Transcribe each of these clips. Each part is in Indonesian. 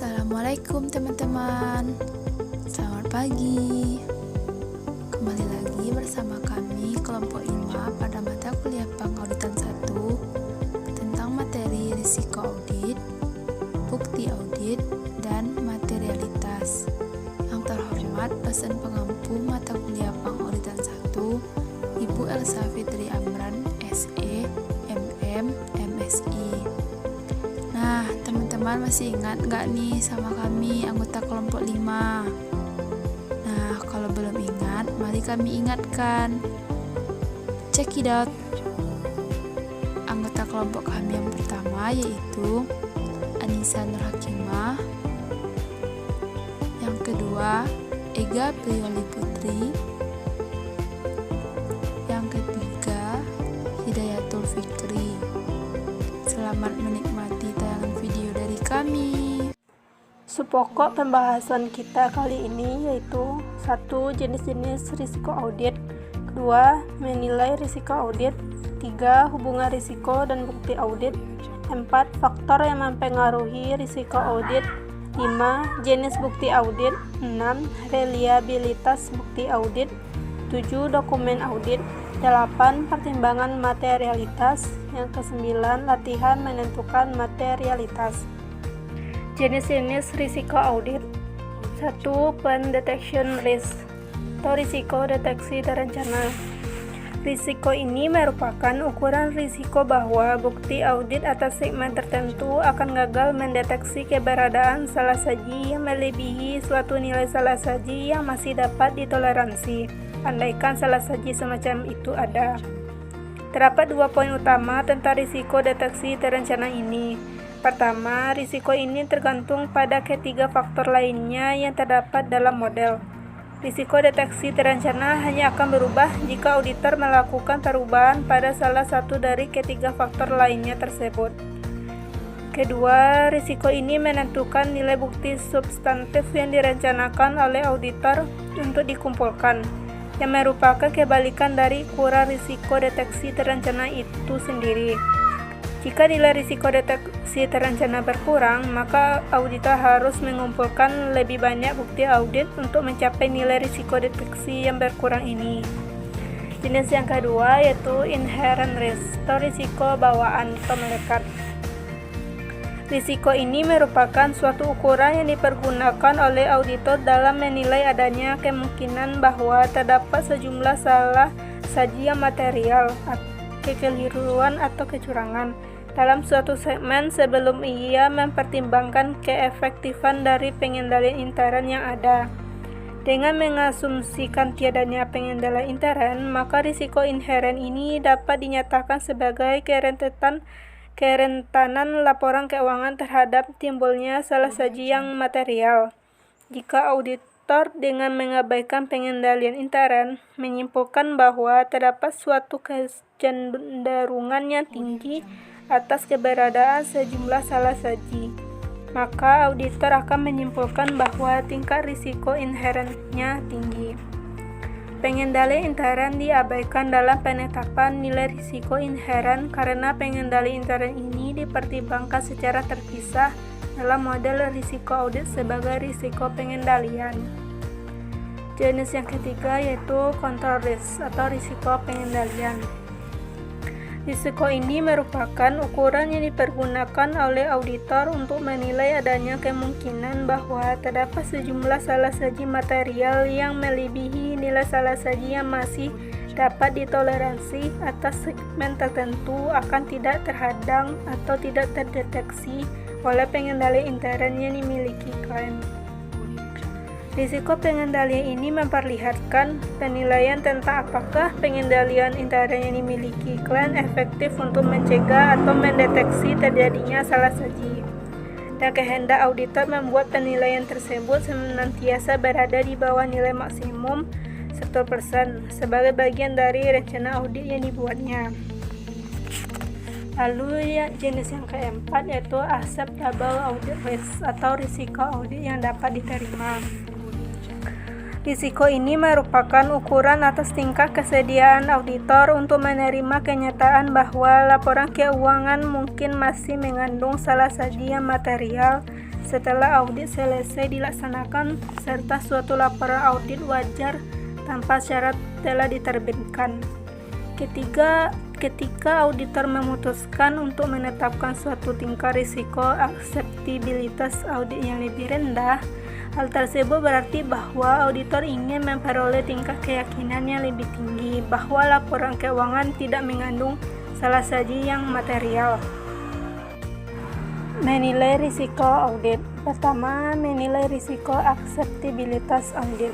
Assalamualaikum teman-teman. Selamat pagi. Kembali lagi bersama kami kelompok 5 pada mata kuliah Pengauditan 1 tentang materi risiko audit, bukti audit, dan materialitas. Yang terhormat dosen pengampu mata kuliah Pengauditan 1, Ibu Elsa Fitri Amran, SE, MM, MSI. Nah, teman-teman masih ingat nggak nih sama kami anggota kelompok 5? Nah, kalau belum ingat, mari kami ingatkan. Check it out. Anggota kelompok kami yang pertama yaitu Anissa Nur Hakimah. Yang kedua, Ega Prioli Putri. Yang ketiga, Hidayatul Fikri. Selamat menikmati tayangan video dari kami. Pokok pembahasan kita kali ini yaitu 1. Jenis-jenis risiko audit, 2. Menilai risiko audit, 3. Hubungan risiko dan bukti audit, 4. Faktor yang mempengaruhi risiko audit, 5. Jenis bukti audit, 6. Reliabilitas bukti audit, 7. Dokumen audit, 8. Pertimbangan materialitas, yang ke-9 latihan menentukan materialitas. Jenis-jenis risiko audit. 1. Plan detection risk atau risiko deteksi terencana. Risiko ini merupakan ukuran risiko bahwa bukti audit atas segmen tertentu akan gagal mendeteksi keberadaan salah saji yang melebihi suatu nilai salah saji yang masih dapat ditoleransi, andaikan salah saji semacam itu ada. Terdapat 2 poin utama tentang risiko deteksi terencana ini. Pertama, risiko ini tergantung pada ketiga faktor lainnya yang terdapat dalam model. Risiko deteksi terencana hanya akan berubah jika auditor melakukan perubahan pada salah satu dari ketiga faktor lainnya tersebut. Kedua, risiko ini menentukan nilai bukti substantif yang direncanakan oleh auditor untuk dikumpulkan, yang merupakan kebalikan dari ukuran risiko deteksi terencana itu sendiri. Jika nilai risiko deteksi terencana berkurang, maka auditor harus mengumpulkan lebih banyak bukti audit untuk mencapai nilai risiko deteksi yang berkurang ini. Jenis yang kedua yaitu inherent risk atau risiko bawaan atau melekat. Risiko ini merupakan suatu ukuran yang dipergunakan oleh auditor dalam menilai adanya kemungkinan bahwa terdapat sejumlah salah saji yang material, kekeliruan atau kecurangan dalam suatu segmen sebelum ia mempertimbangkan keefektifan dari pengendalian intern yang ada. Dengan mengasumsikan tiadanya pengendalian intern, maka risiko inheren ini dapat dinyatakan sebagai kerentanan laporan keuangan terhadap timbulnya salah saji yang material. Jika auditor dengan mengabaikan pengendalian intern menyimpulkan bahwa terdapat suatu kecenderungan yang tinggi atas keberadaan sejumlah salah saji, maka auditor akan menyimpulkan bahwa tingkat risiko inherennya tinggi. Pengendalian intern diabaikan dalam penetapan nilai risiko inheren karena pengendalian intern ini dipertimbangkan secara terpisah dalam model risiko audit sebagai risiko pengendalian. Jenis yang ketiga yaitu control risk atau risiko pengendalian. Risiko ini merupakan ukuran yang dipergunakan oleh auditor untuk menilai adanya kemungkinan bahwa terdapat sejumlah salah saji material yang melebihi nilai salah saji yang masih dapat ditoleransi atas segmen tertentu akan tidak terhadang atau tidak terdeteksi oleh pengendalian intern yang dimiliki klien. Risiko pengendalian ini memperlihatkan penilaian tentang apakah pengendalian intern yang dimiliki klien efektif untuk mencegah atau mendeteksi terjadinya salah saji. Dan kehendak auditor membuat penilaian tersebut senantiasa berada di bawah nilai maksimum 1% sebagai bagian dari rencana audit yang dibuatnya. Lalu jenis yang keempat yaitu acceptable audit risk atau risiko audit yang dapat diterima. Risiko ini merupakan ukuran atas tingkat kesediaan auditor untuk menerima kenyataan bahwa laporan keuangan mungkin masih mengandung salah saji yang material setelah audit selesai dilaksanakan serta suatu laporan audit wajar tanpa syarat telah diterbitkan. Ketika auditor memutuskan untuk menetapkan suatu tingkat risiko akseptabilitas audit yang lebih rendah, hal tersebut berarti bahwa auditor ingin memperoleh tingkat keyakinan yang lebih tinggi bahwa laporan keuangan tidak mengandung salah saji yang material. Menilai risiko audit. Pertama, menilai risiko akseptabilitas audit.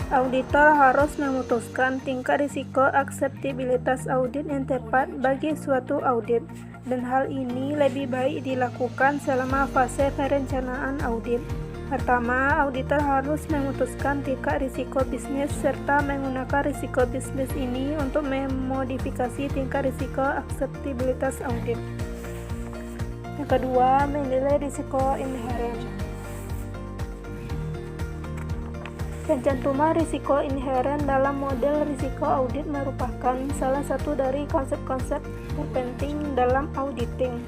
Auditor harus memutuskan tingkat risiko akseptabilitas audit yang tepat bagi suatu audit, dan hal ini lebih baik dilakukan selama fase perencanaan audit. Pertama, auditor harus memutuskan tingkat risiko bisnis serta menggunakan risiko bisnis ini untuk memodifikasi tingkat risiko akseptabilitas audit. Yang kedua, menilai risiko inheren. Pencantuman risiko inheren dalam model risiko audit merupakan salah satu dari konsep-konsep terpenting dalam auditing.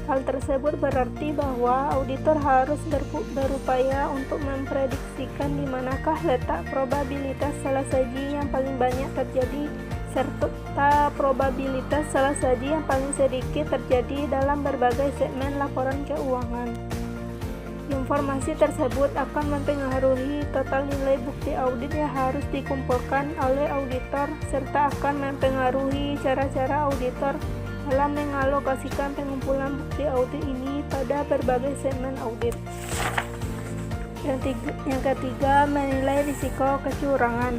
Hal tersebut berarti bahwa auditor harus berupaya untuk memprediksikan di manakah letak probabilitas salah saji yang paling banyak terjadi serta probabilitas salah saji yang paling sedikit terjadi dalam berbagai segmen laporan keuangan. Informasi tersebut akan mempengaruhi total nilai bukti audit yang harus dikumpulkan oleh auditor serta akan mempengaruhi cara-cara auditor dalam mengalokasikan pengumpulan bukti audit ini pada berbagai segmen audit. Yang ketiga, menilai risiko kecurangan.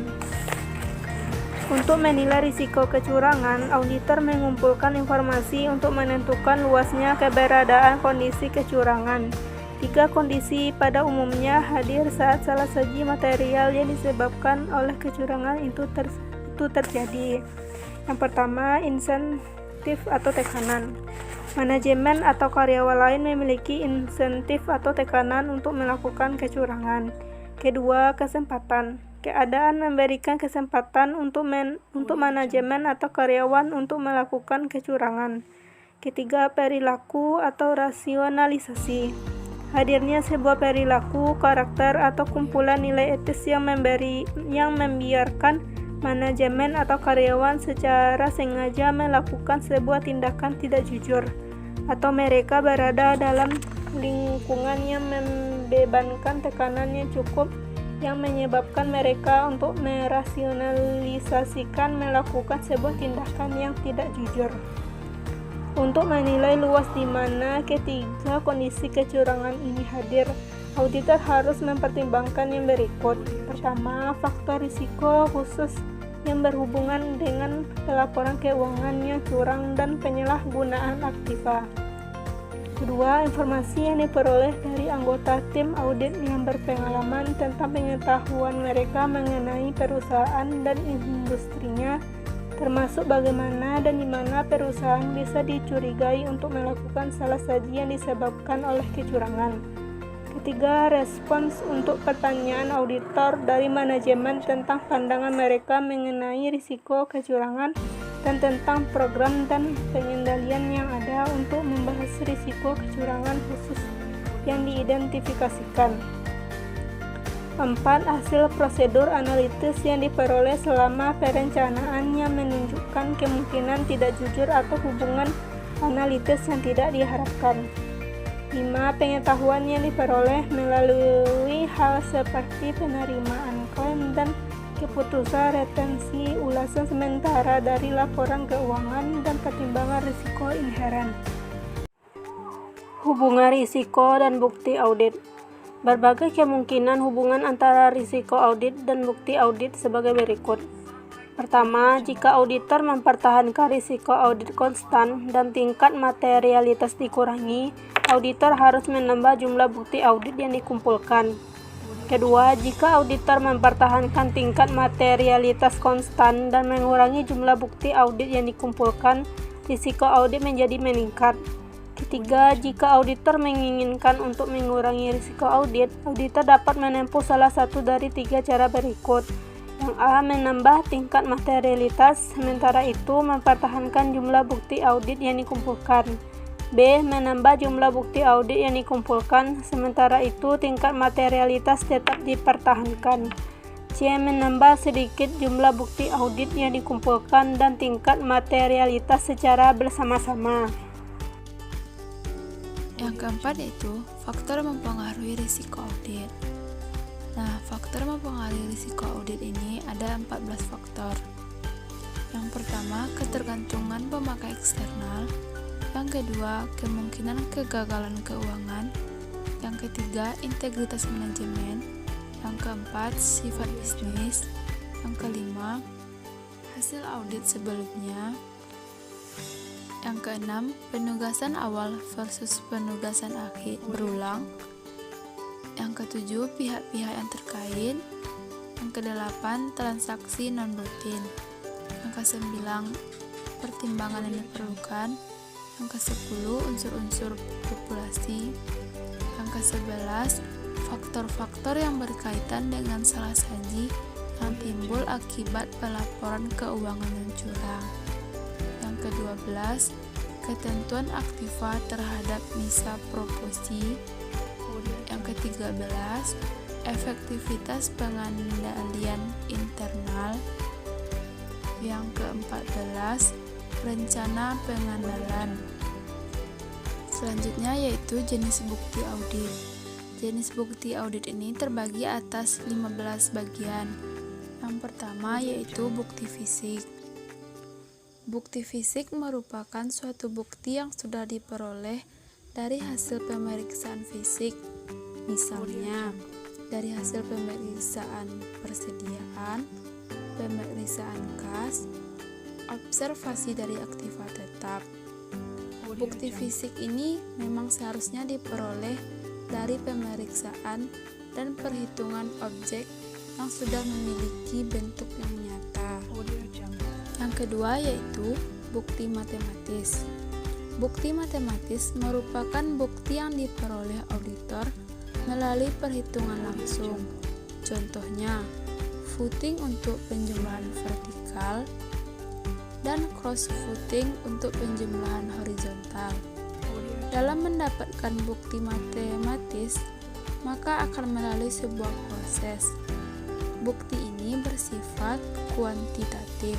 Untuk menilai risiko kecurangan, auditor mengumpulkan informasi untuk menentukan luasnya keberadaan kondisi kecurangan. 3 kondisi pada umumnya hadir saat salah saji material yang disebabkan oleh kecurangan itu terjadi. Yang pertama, insentif atau tekanan. Manajemen atau karyawan lain memiliki insentif atau tekanan untuk melakukan kecurangan. Kedua, kesempatan. Keadaan memberikan kesempatan untuk manajemen atau karyawan untuk melakukan kecurangan. Ketiga, perilaku atau rasionalisasi. Hadirnya sebuah perilaku, karakter, atau kumpulan nilai etis yang membiarkan manajemen atau karyawan secara sengaja melakukan sebuah tindakan tidak jujur, atau mereka berada dalam lingkungan yang membebankan tekanan yang cukup yang menyebabkan mereka untuk merasionalisasikan melakukan sebuah tindakan yang tidak jujur. Untuk menilai luas di mana ketiga kondisi kecurangan ini hadir, auditor harus mempertimbangkan yang berikut. Pertama, faktor risiko khusus yang berhubungan dengan pelaporan keuangan yang curang dan penyalahgunaan aktiva. Kedua, informasi yang diperoleh dari anggota tim audit yang berpengalaman tentang pengetahuan mereka mengenai perusahaan dan industrinya, termasuk bagaimana dan di mana perusahaan bisa dicurigai untuk melakukan salah saji yang disebabkan oleh kecurangan. Ketiga, respons untuk pertanyaan auditor dari manajemen tentang pandangan mereka mengenai risiko kecurangan dan tentang program dan pengendalian yang ada untuk membahas risiko kecurangan khusus yang diidentifikasikan. 4. Hasil prosedur analitis yang diperoleh selama perencanaan yang menunjukkan kemungkinan tidak jujur atau hubungan analitis yang tidak diharapkan. 5. Pengetahuan yang diperoleh melalui hal seperti penerimaan klaim dan keputusan retensi ulasan sementara dari laporan keuangan dan pertimbangan risiko inheren. Hubungan risiko dan bukti audit. Berbagai kemungkinan hubungan antara risiko audit dan bukti audit sebagai berikut. Pertama, jika auditor mempertahankan risiko audit konstan dan tingkat materialitas dikurangi, auditor harus menambah jumlah bukti audit yang dikumpulkan. Kedua, jika auditor mempertahankan tingkat materialitas konstan dan mengurangi jumlah bukti audit yang dikumpulkan, risiko audit menjadi meningkat. Ketiga, jika auditor menginginkan untuk mengurangi risiko audit, auditor dapat menempuh salah satu dari 3 cara berikut. Yang A, menambah tingkat materialitas, sementara itu mempertahankan jumlah bukti audit yang dikumpulkan. B. Menambah jumlah bukti audit yang dikumpulkan, sementara itu tingkat materialitas tetap dipertahankan. C. Menambah sedikit jumlah bukti audit yang dikumpulkan dan tingkat materialitas secara bersama-sama. Yang keempat yaitu faktor mempengaruhi risiko audit. Nah, faktor mempengaruhi risiko audit ini ada 14 faktor. Yang pertama, ketergantungan pemakai eksternal. Yang kedua, kemungkinan kegagalan keuangan. Yang ketiga, integritas manajemen. Yang keempat, sifat bisnis. Yang kelima, hasil audit sebelumnya. Yang keenam, penugasan awal versus penugasan akhir berulang. Yang ketujuh, pihak-pihak yang terkait. Yang kedelapan, transaksi non-rutin. Yang kesembilan, pertimbangan yang diperlukan. Yang ke-10, unsur-unsur populasi. Yang ke-11, faktor-faktor yang berkaitan dengan salah saji yang timbul akibat pelaporan keuangan yang curang. Yang ke-12, ketentuan aktiva terhadap misa proposi. Yang ke-13, efektivitas pengendalian internal. Yang ke-14, rencana pengandalan. Selanjutnya yaitu jenis bukti audit. Jenis bukti audit ini terbagi atas 15 bagian. Yang pertama yaitu bukti fisik. Bukti fisik merupakan suatu bukti yang sudah diperoleh dari hasil pemeriksaan fisik. Misalnya, dari hasil pemeriksaan persediaan, pemeriksaan kas, observasi dari aktiva tetap. Bukti fisik ini memang seharusnya diperoleh dari pemeriksaan dan perhitungan objek yang sudah memiliki bentuk yang nyata. Yang kedua yaitu bukti matematis. Bukti matematis merupakan bukti yang diperoleh auditor melalui perhitungan langsung. Contohnya, footing untuk penjumlahan vertikal dan cross footing untuk penjumlahan horizontal. Dalam mendapatkan bukti matematis, maka akan melalui sebuah proses. Bukti ini bersifat kuantitatif.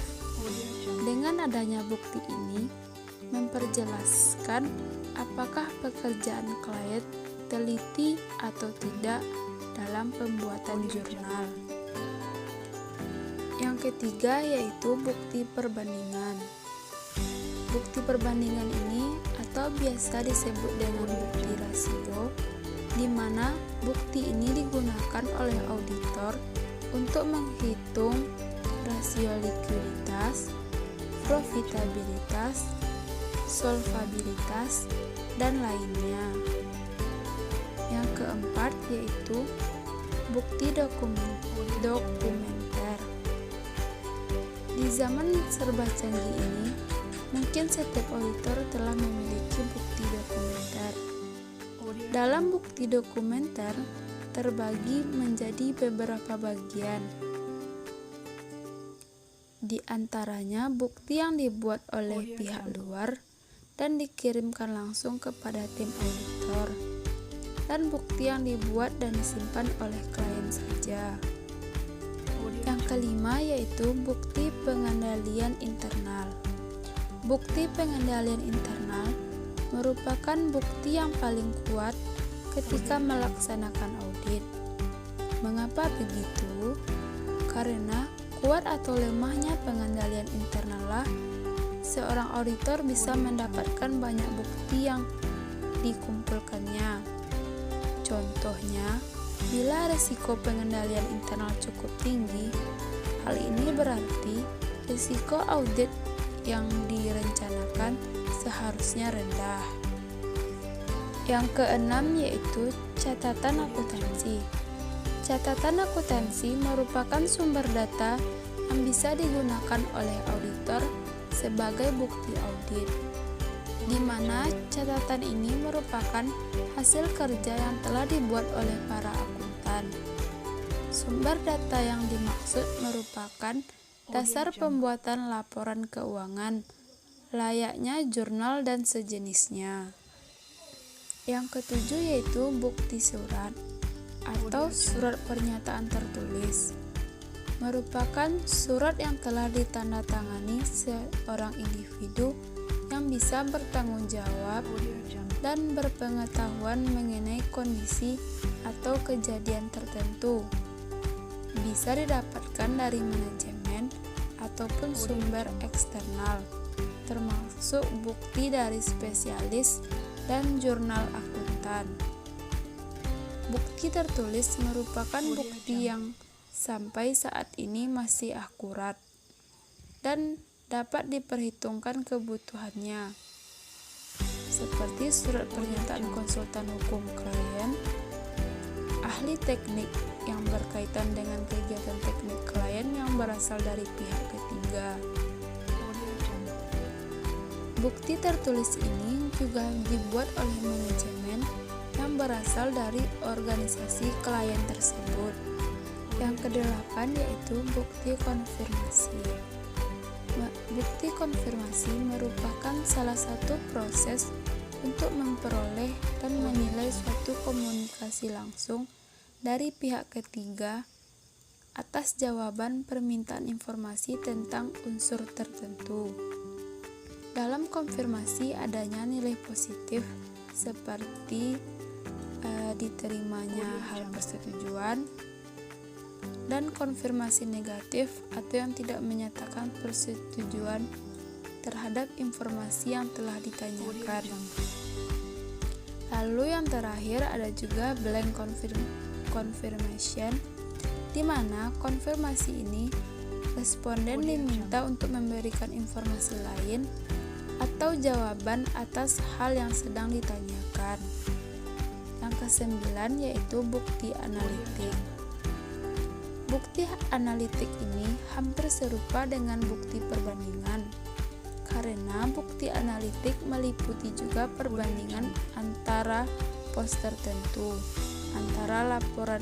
Dengan adanya bukti ini, memperjelaskan apakah pekerjaan klien teliti atau tidak dalam pembuatan jurnal. Yang ketiga yaitu bukti perbandingan. Bukti perbandingan ini atau biasa disebut dengan bukti rasio, di mana bukti ini digunakan oleh auditor untuk menghitung rasio likuiditas, profitabilitas, solvabilitas, dan lainnya. Yang keempat yaitu bukti dokumenter. Di zaman serba canggih ini, mungkin setiap auditor telah memiliki bukti dokumenter. Dalam bukti dokumenter terbagi menjadi beberapa bagian. Di antaranya bukti yang dibuat oleh pihak luar dan dikirimkan langsung kepada tim auditor, dan bukti yang dibuat dan disimpan oleh klien saja. Yang kelima yaitu bukti pengendalian internal. Bukti pengendalian internal merupakan bukti yang paling kuat ketika melaksanakan audit. Mengapa begitu? Karena kuat atau lemahnya pengendalian internal lah seorang auditor bisa mendapatkan banyak bukti yang dikumpulkannya. Contohnya, bila risiko pengendalian internal cukup tinggi, hal ini berarti risiko audit yang direncanakan seharusnya rendah. Yang keenam yaitu catatan akuntansi. Catatan akuntansi merupakan sumber data yang bisa digunakan oleh auditor sebagai bukti audit, di mana catatan ini merupakan hasil kerja yang telah dibuat oleh para akuntan. Sumber data yang dimaksud merupakan dasar pembuatan laporan keuangan, layaknya jurnal dan sejenisnya. Yang ketujuh yaitu bukti surat atau surat pernyataan tertulis. Merupakan surat yang telah ditandatangani seorang individu yang bisa bertanggung jawab dan berpengetahuan mengenai kondisi atau kejadian tertentu. Bisa didapatkan dari manajemen ataupun sumber eksternal, termasuk bukti dari spesialis dan jurnal akuntan. Bukti tertulis merupakan bukti yang sampai saat ini masih akurat dan dapat diperhitungkan kebutuhannya, seperti surat pernyataan konsultan hukum klien, ahli teknik yang berkaitan dengan kegiatan teknik klien yang berasal dari pihak ketiga. Bukti tertulis ini juga dibuat oleh manajemen yang berasal dari organisasi klien tersebut. Yang kedelapan yaitu bukti konfirmasi. Bukti konfirmasi merupakan salah satu proses untuk memperoleh dan menilai suatu komunikasi langsung dari pihak ketiga atas jawaban permintaan informasi tentang unsur tertentu. Dalam konfirmasi adanya nilai positif seperti diterimanya hal persetujuan, dan konfirmasi negatif atau yang tidak menyatakan persetujuan terhadap informasi yang telah ditanyakan. Lalu yang terakhir ada juga blank confirmation, di mana konfirmasi ini responden diminta untuk memberikan informasi lain atau jawaban atas hal yang sedang ditanyakan. Yang kesembilan yaitu bukti analitik. Bukti analitik ini hampir serupa dengan bukti perbandingan, karena bukti analitik meliputi juga perbandingan antara pos tertentu, antara laporan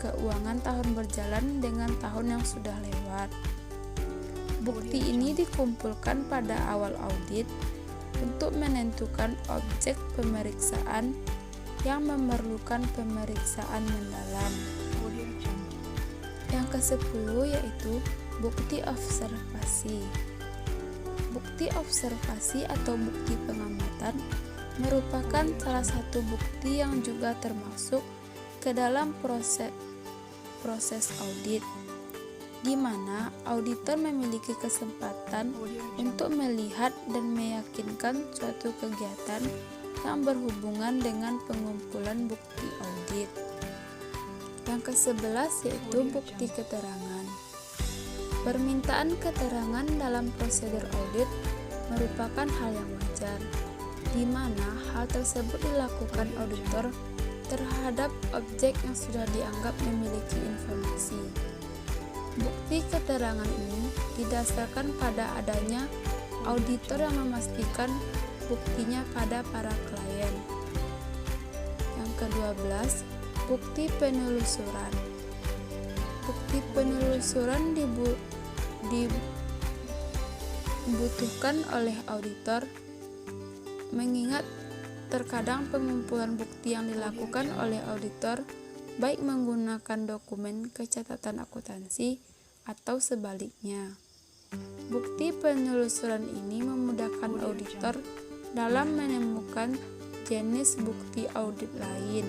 keuangan tahun berjalan dengan tahun yang sudah lewat. Bukti ini dikumpulkan pada awal audit untuk menentukan objek pemeriksaan yang memerlukan pemeriksaan mendalam. Yang ke-10 yaitu bukti observasi. Bukti observasi atau bukti pengamatan merupakan salah satu bukti yang juga termasuk ke dalam proses audit, di mana auditor memiliki kesempatan untuk melihat dan meyakinkan suatu kegiatan yang berhubungan dengan pengumpulan bukti audit. Yang ke-11 yaitu bukti keterangan. Permintaan keterangan dalam prosedur audit merupakan hal yang wajar, di mana hal tersebut dilakukan auditor terhadap objek yang sudah dianggap memiliki informasi. Bukti keterangan ini didasarkan pada adanya auditor yang memastikan buktinya pada para klien. Yang ke-12, bukti penelusuran. Bukti penelusuran dibutuhkan oleh auditor, mengingat terkadang pengumpulan bukti yang dilakukan oleh auditor baik menggunakan dokumen kecatatan akuntansi atau sebaliknya. Bukti penelusuran ini memudahkan auditor dalam menemukan jenis bukti audit lain.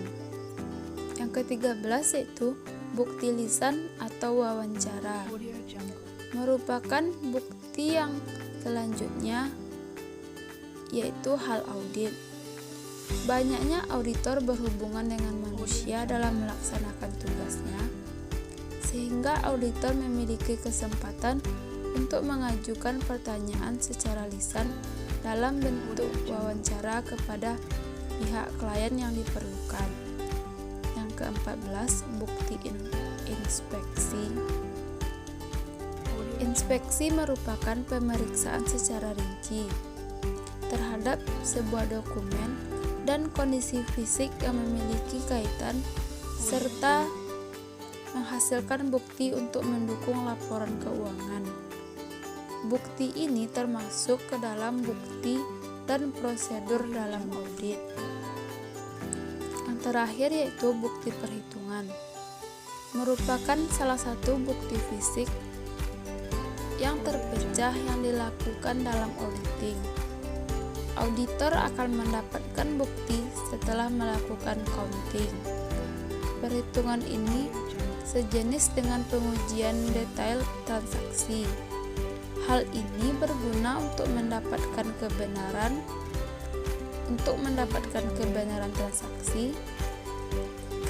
Yang ke-13 yaitu bukti lisan atau wawancara. Merupakan bukti yang selanjutnya yaitu hal audit. Banyaknya auditor berhubungan dengan manusia dalam melaksanakan tugasnya, sehingga auditor memiliki kesempatan untuk mengajukan pertanyaan secara lisan dalam bentuk wawancara kepada pihak klien yang diperlukan. Yang ke-14, bukti inspeksi. Inspeksi merupakan pemeriksaan secara rinci terhadap sebuah dokumen dan kondisi fisik yang memiliki kaitan serta menghasilkan bukti untuk mendukung laporan keuangan. Bukti ini termasuk ke dalam bukti dan prosedur dalam audit. terakhir yaitu bukti perhitungan. Merupakan salah satu bukti fisik yang terpecah yang dilakukan dalam auditing. Auditor akan mendapatkan bukti setelah melakukan counting. Perhitungan ini sejenis dengan pengujian detail transaksi. Hal ini berguna untuk mendapatkan kebenaran transaksi,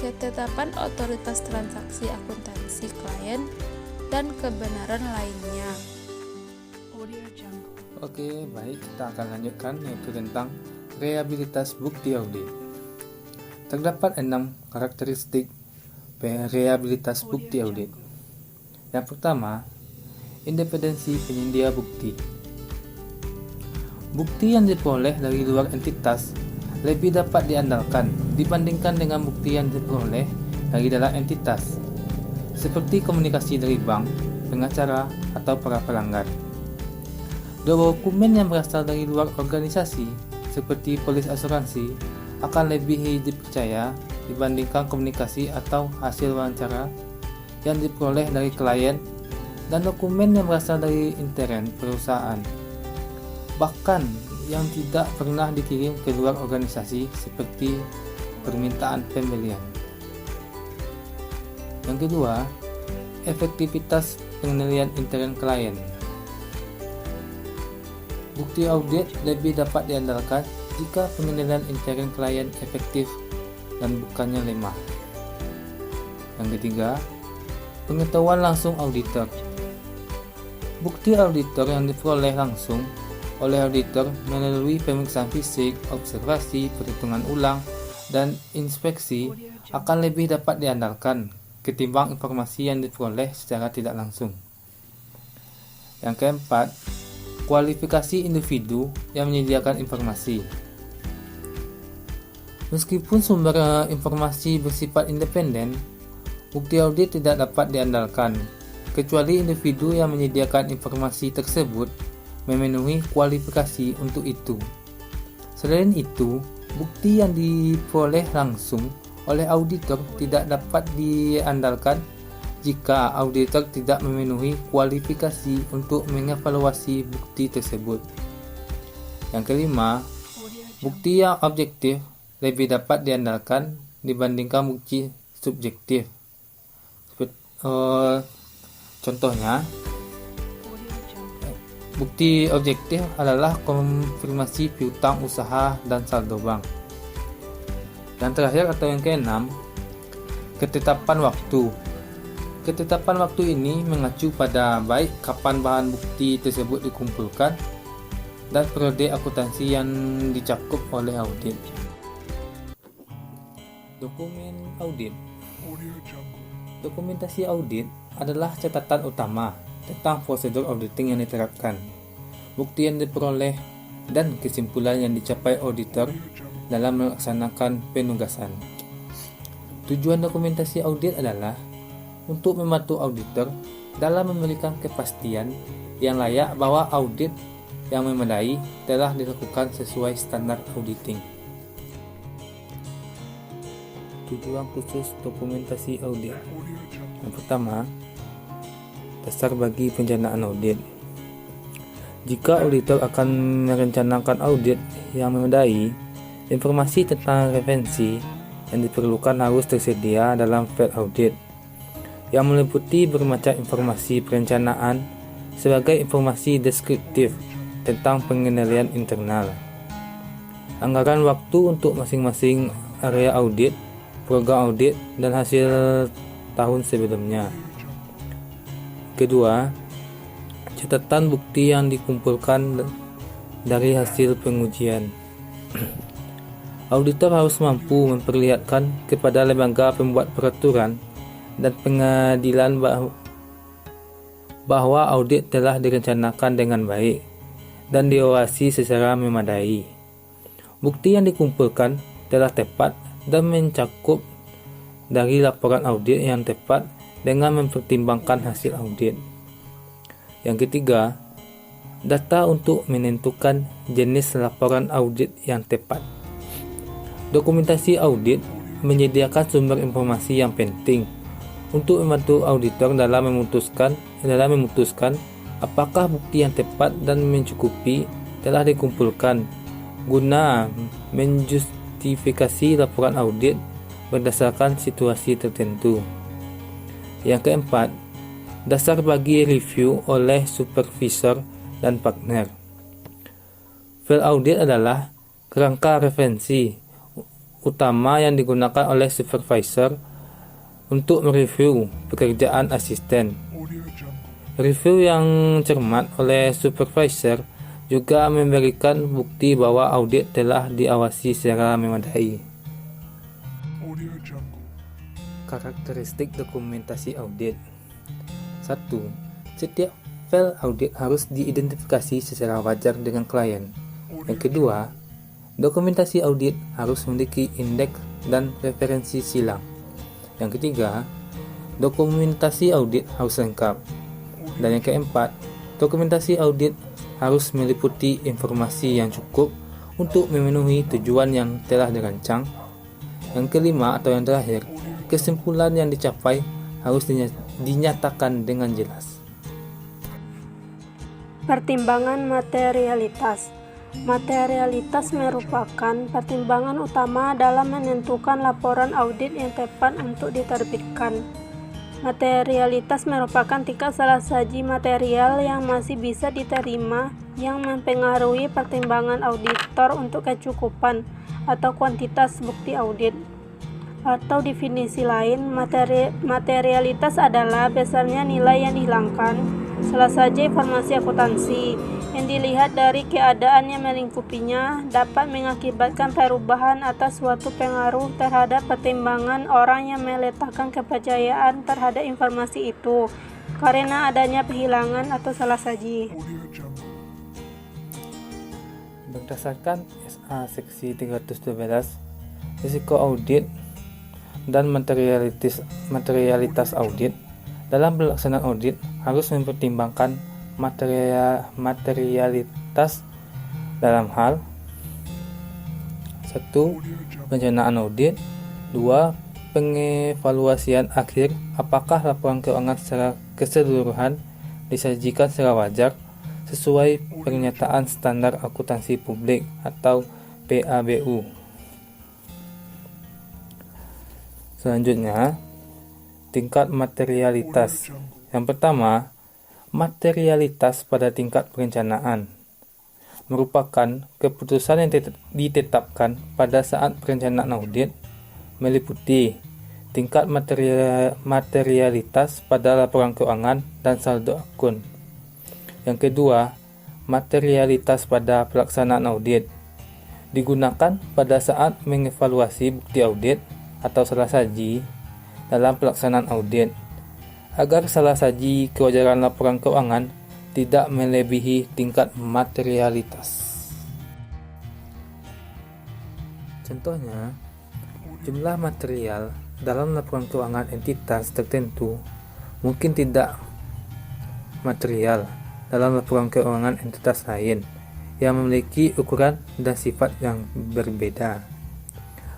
ketetapan otoritas transaksi akuntansi klien, dan kebenaran lainnya. Oke, baik, kita akan lanjutkan yaitu tentang reliabilitas bukti audit. Terdapat 6 karakteristik reliabilitas bukti audit. Yang pertama, independensi penyedia bukti. Bukti yang diperoleh dari luar entitas lebih dapat diandalkan dibandingkan dengan bukti yang diperoleh dari dalam entitas, seperti komunikasi dari bank, pengacara, atau para pelanggan. Dokumen yang berasal dari luar organisasi, seperti polis asuransi, akan lebih dipercaya dibandingkan komunikasi atau hasil wawancara yang diperoleh dari klien dan dokumen yang berasal dari intern perusahaan, bahkan yang tidak pernah dikirim ke luar organisasi seperti permintaan pembelian. Yang kedua, efektivitas penilaian intern klien. Bukti audit lebih dapat diandalkan jika penilaian intern klien efektif dan bukannya lemah. Yang ketiga, pengetahuan langsung auditor. Bukti auditor yang diperoleh langsung oleh auditor melalui pemeriksaan fisik, observasi, perhitungan ulang, dan inspeksi akan lebih dapat diandalkan ketimbang informasi yang diperoleh secara tidak langsung. Yang keempat, kualifikasi individu yang menyediakan informasi. Meskipun sumber informasi bersifat independen, bukti audit tidak dapat diandalkan kecuali individu yang menyediakan informasi tersebut memenuhi kualifikasi untuk itu. Selain itu, bukti yang diperoleh langsung oleh auditor tidak dapat diandalkan jika auditor tidak memenuhi kualifikasi untuk mengevaluasi bukti tersebut. Yang kelima, bukti yang objektif lebih dapat diandalkan dibandingkan bukti subjektif. Contohnya, bukti objektif adalah konfirmasi piutang usaha dan saldo bank. Dan terakhir atau yang keenam, ketetapan waktu. Ketetapan waktu ini mengacu pada baik kapan bahan bukti tersebut dikumpulkan dan periode akuntansi yang dicakup oleh audit. Dokumen audit. Dokumentasi audit adalah catatan utama tentang prosedur auditing yang diterapkan, bukti yang diperoleh, dan kesimpulan yang dicapai auditor dalam melaksanakan penugasan. Tujuan dokumentasi audit adalah untuk membantu auditor dalam memberikan kepastian yang layak bahwa audit yang memadai telah dilakukan sesuai standar auditing. Tujuan khusus dokumentasi audit. Yang pertama, dasar bagi perencanaan audit. Jika auditor akan merencanakan audit yang memadai, informasi tentang referensi yang diperlukan harus tersedia dalam file audit yang meliputi bermacam informasi perencanaan sebagai informasi deskriptif tentang pengendalian internal, anggaran waktu untuk masing-masing area audit, program audit, dan hasil tahun sebelumnya. Kedua, catatan bukti yang dikumpulkan dari hasil pengujian. Auditor harus mampu memperlihatkan kepada lembaga pembuat peraturan dan pengadilan bahwa audit telah direncanakan dengan baik dan diawasi secara memadai. Bukti yang dikumpulkan telah tepat dan mencakup dari laporan audit yang tepat dengan mempertimbangkan hasil audit. Yang ketiga, data untuk menentukan jenis laporan audit yang tepat. Dokumentasi audit menyediakan sumber informasi yang penting untuk membantu auditor dalam memutuskan apakah bukti yang tepat dan mencukupi telah dikumpulkan guna menjustifikasi laporan audit berdasarkan situasi tertentu. Yang keempat, dasar bagi review oleh supervisor dan partner. File audit adalah kerangka referensi utama yang digunakan oleh supervisor untuk mereview pekerjaan asisten. Review yang cermat oleh supervisor juga memberikan bukti bahwa audit telah diawasi secara memadai. Karakteristik dokumentasi audit. 1. Setiap file audit harus diidentifikasi secara wajar dengan klien. Yang kedua, dokumentasi audit harus memiliki indeks dan referensi silang. Yang ketiga, dokumentasi audit harus lengkap. Dan yang keempat, dokumentasi audit harus meliputi informasi yang cukup untuk memenuhi tujuan yang telah dirancang. Yang kelima atau yang terakhir, kesimpulan yang dicapai harus dinyatakan dengan jelas. Pertimbangan materialitas. Materialitas merupakan pertimbangan utama dalam menentukan laporan audit yang tepat untuk diterbitkan. Materialitas merupakan tingkat salah-saji material yang masih bisa diterima yang mempengaruhi pertimbangan auditor untuk kecukupan atau kuantitas bukti audit. Atau definisi lain, materialitas adalah besarnya nilai yang dihilangkan, salah saja informasi akuntansi, yang dilihat dari keadaan yang melingkupinya dapat mengakibatkan perubahan atas suatu pengaruh terhadap pertimbangan orang yang meletakkan kepercayaan terhadap informasi itu, karena adanya kehilangan atau salah saji. Berdasarkan SA Seksi 312, risiko audit dan materialitas audit, dalam pelaksanaan audit harus mempertimbangkan materialitas dalam hal 1. Perencanaan audit, 2. Pengevaluasian akhir, apakah laporan keuangan secara keseluruhan disajikan secara wajar sesuai pernyataan standar akuntansi publik atau PABU. Selanjutnya, tingkat materialitas. Yang pertama, materialitas pada tingkat perencanaan merupakan keputusan yang ditetapkan pada saat perencanaan audit, meliputi tingkat materialitas pada laporan keuangan dan saldo akun. Yang kedua, materialitas pada pelaksanaan audit digunakan pada saat mengevaluasi bukti audit atau salah saji dalam pelaksanaan audit, agar salah saji kewajaran laporan keuangan tidak melebihi tingkat materialitas. Contohnya, jumlah material dalam laporan keuangan entitas tertentu mungkin tidak material dalam laporan keuangan entitas lain yang memiliki ukuran dan sifat yang berbeda.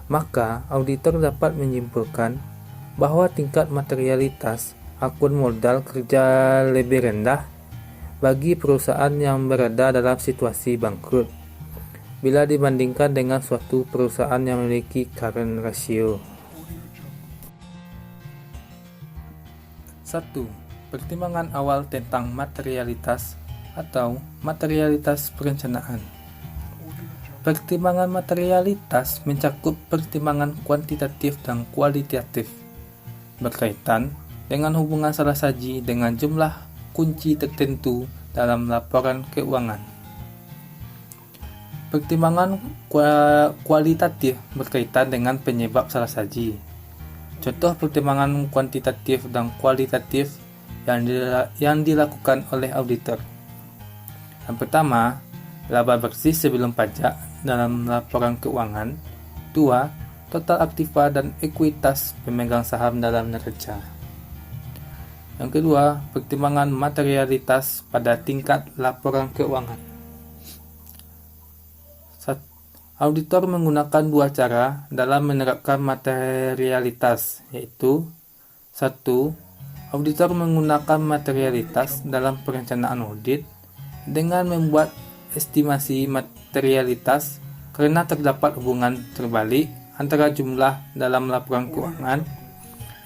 Maka, auditor dapat menyimpulkan bahwa tingkat materialitas akun modal kerja lebih rendah bagi perusahaan yang berada dalam situasi bangkrut bila dibandingkan dengan suatu perusahaan yang memiliki current ratio. 1. Pertimbangan awal tentang materialitas atau materialitas perencanaan. Pertimbangan materialitas mencakup pertimbangan kuantitatif dan kualitatif berkaitan dengan hubungan salah saji dengan jumlah kunci tertentu dalam laporan keuangan. Pertimbangan kualitatif berkaitan dengan penyebab salah saji. Contoh pertimbangan kuantitatif dan kualitatif yang dilakukan oleh auditor. Yang pertama, laba bersih sebelum pajak dalam laporan keuangan. 2. Total aktiva dan ekuitas pemegang saham dalam neraca. Yang kedua, pertimbangan materialitas pada tingkat laporan keuangan. Auditor menggunakan dua cara dalam menerapkan materialitas, yaitu 1. Auditor menggunakan materialitas dalam perencanaan audit dengan membuat estimasi materialitas karena terdapat hubungan terbalik antara jumlah dalam laporan keuangan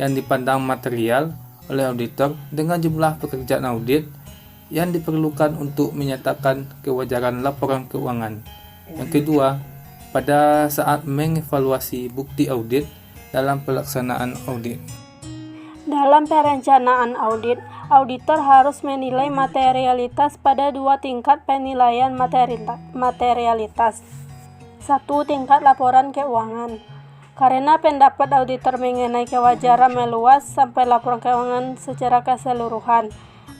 yang dipandang material oleh auditor dengan jumlah pekerjaan audit yang diperlukan untuk menyatakan kewajaran laporan keuangan. Yang kedua, pada saat mengevaluasi bukti audit dalam pelaksanaan audit. Dalam perencanaan audit, auditor harus menilai materialitas pada dua tingkat penilaian materialitas. 1. Tingkat laporan keuangan. Karena pendapat auditor mengenai kewajaran meluas sampai laporan keuangan secara keseluruhan.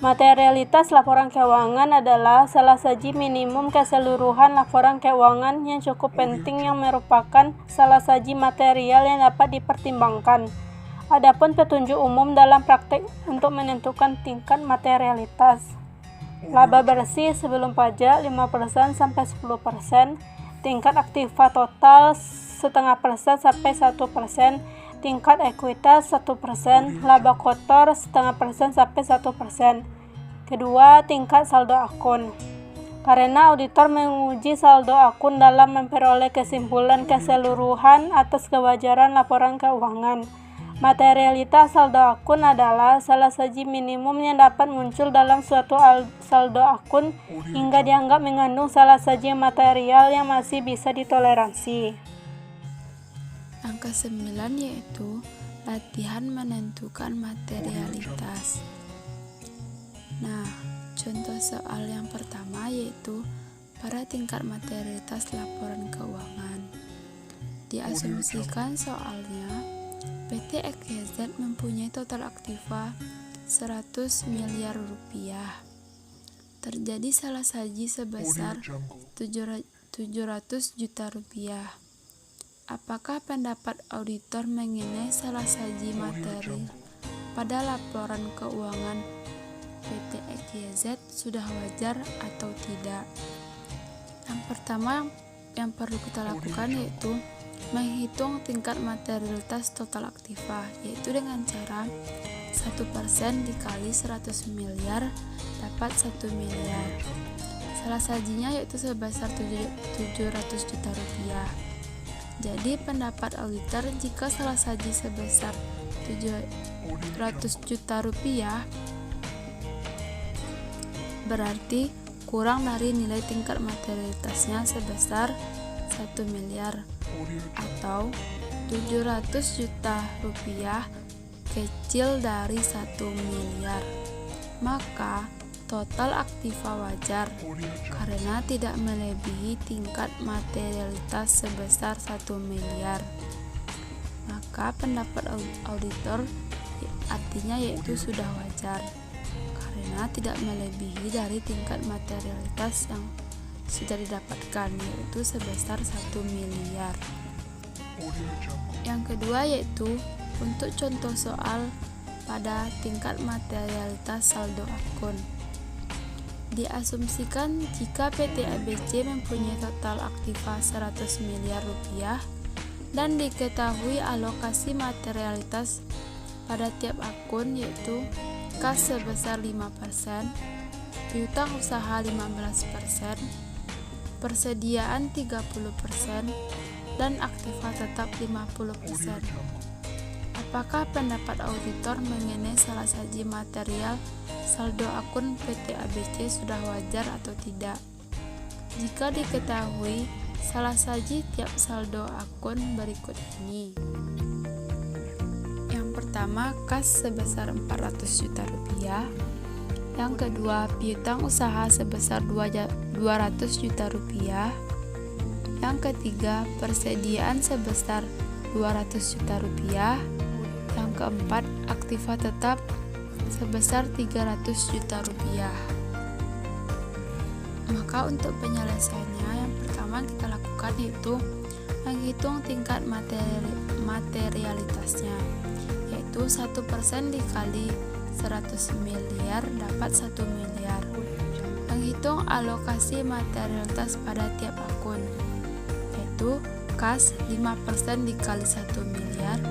Materialitas laporan keuangan adalah salah satu minimum keseluruhan laporan keuangan yang cukup penting yang merupakan salah satu material yang dapat dipertimbangkan. Adapun petunjuk umum dalam praktik untuk menentukan tingkat materialitas. Laba bersih sebelum pajak 5% sampai 10%, tingkat aktiva total 0,5% sampai 1%, tingkat ekuitas 1%, laba kotor 0,5% sampai 1%. Kedua, tingkat saldo akun. Karena auditor menguji saldo akun dalam memperoleh kesimpulan keseluruhan atas kewajaran laporan keuangan. Materialitas saldo akun adalah salah satu minimum yang dapat muncul dalam suatu saldo akun hingga dianggap mengandung salah satu material yang masih bisa ditoleransi. Angka 9 yaitu latihan menentukan materialitas. Nah, contoh soal yang pertama yaitu pada tingkat materialitas laporan keuangan. Diasumsikan soalnya PT XYZ mempunyai total aktiva 100 miliar rupiah. Terjadi salah saji sebesar 700 juta rupiah. Apakah pendapat auditor mengenai salah saji materi pada laporan keuangan PT XYZ sudah wajar atau tidak? Yang pertama yang perlu kita lakukan yaitu menghitung tingkat materialitas total aktiva, yaitu dengan cara 1% dikali 100 miliar dapat 1 miliar. Salah sajinya yaitu sebesar 700 juta rupiah. Jadi pendapat auditor jika salah saji sebesar 700 juta rupiah berarti kurang dari nilai tingkat materialitasnya sebesar 1 miliar atau 700 juta rupiah kecil dari 1 miliar. Maka total aktiva wajar karena tidak melebihi tingkat materialitas sebesar 1 miliar. Maka pendapat auditor artinya yaitu sudah wajar karena tidak melebihi dari tingkat materialitas yang sudah didapatkan, yaitu sebesar 1 miliar. Yang kedua yaitu untuk contoh soal pada tingkat materialitas saldo akun. Diasumsikan jika PT ABC mempunyai total aktiva 100 miliar rupiah dan diketahui alokasi materialitas pada tiap akun yaitu kas sebesar 5%, piutang usaha 15%, persediaan 30%, dan aktiva tetap 50%. Apakah pendapat auditor mengenai salah satu material saldo akun PT ABC sudah wajar atau tidak? Jika diketahui salah satu tiap saldo akun berikut ini. Yang pertama, kas sebesar 400 juta rupiah. Yang kedua, piutang usaha sebesar 200 juta rupiah. Yang ketiga, persediaan sebesar 200 juta rupiah. Yang keempat, aktiva tetap sebesar 300 juta rupiah. Maka untuk penyelesaiannya yang pertama kita lakukan yaitu menghitung tingkat materialitasnya, yaitu 1% dikali 100 miliar dapat 1 miliar. Menghitung alokasi materialitas pada tiap akun, yaitu kas 5% dikali 1 miliar,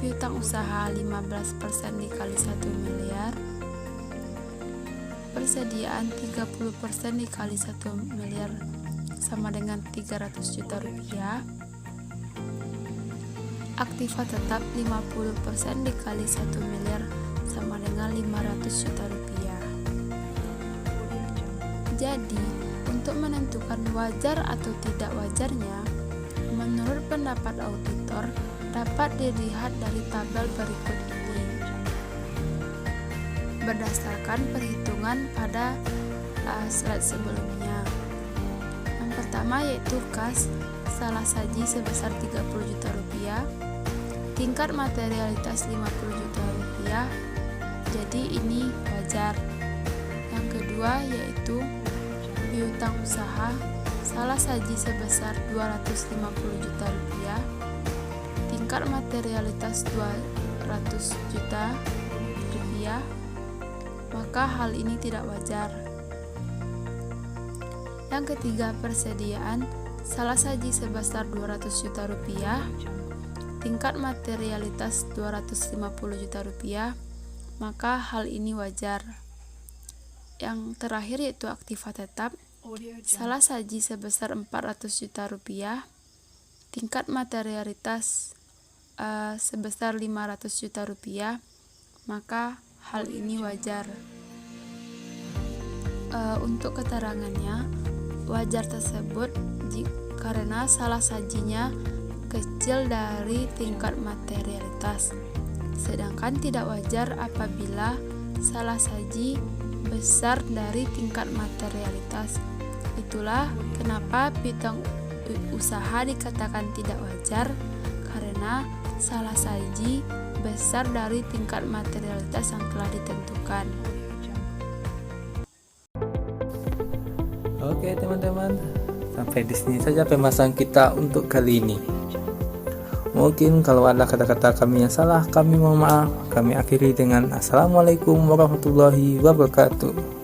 piutang usaha 15% dikali 1 miliar, persediaan 30% dikali 1 miliar sama dengan 300 juta rupiah, aktiva tetap 50% dikali 1 miliar sama dengan 500 juta rupiah. Jadi, untuk menentukan wajar atau tidak wajarnya, menurut pendapat auditor, dapat dilihat dari tabel berikut ini. Berdasarkan perhitungan pada slide sebelumnya. Yang pertama yaitu kas salah saji sebesar 30 juta rupiah, tingkat materialitas 50 juta rupiah, jadi ini wajar. Yang kedua yaitu piutang usaha salah saji sebesar 250 juta rupiah, tingkat materialitas 200 juta rupiah, maka hal ini tidak wajar. Yang ketiga, persediaan salah saji sebesar 200 juta rupiah, tingkat materialitas 250 juta rupiah, maka hal ini wajar. Yang terakhir yaitu aktiva tetap salah saji sebesar 400 juta rupiah, tingkat materialitas sebesar 500 juta rupiah, maka hal ini wajar. Untuk keterangannya, wajar tersebut karena salah sajinya kecil dari tingkat materialitas, sedangkan tidak wajar apabila salah saji besar dari tingkat materialitas. Itulah kenapa piutang usaha dikatakan tidak wajar, karena salah saji besar dari tingkat materialitas yang telah ditentukan. Oke teman-teman, sampai di sini saja pembahasan kita untuk kali ini. Mungkin kalau ada kata-kata kami yang salah, kami mohon maaf. Kami akhiri dengan Assalamualaikum warahmatullahi wabarakatuh.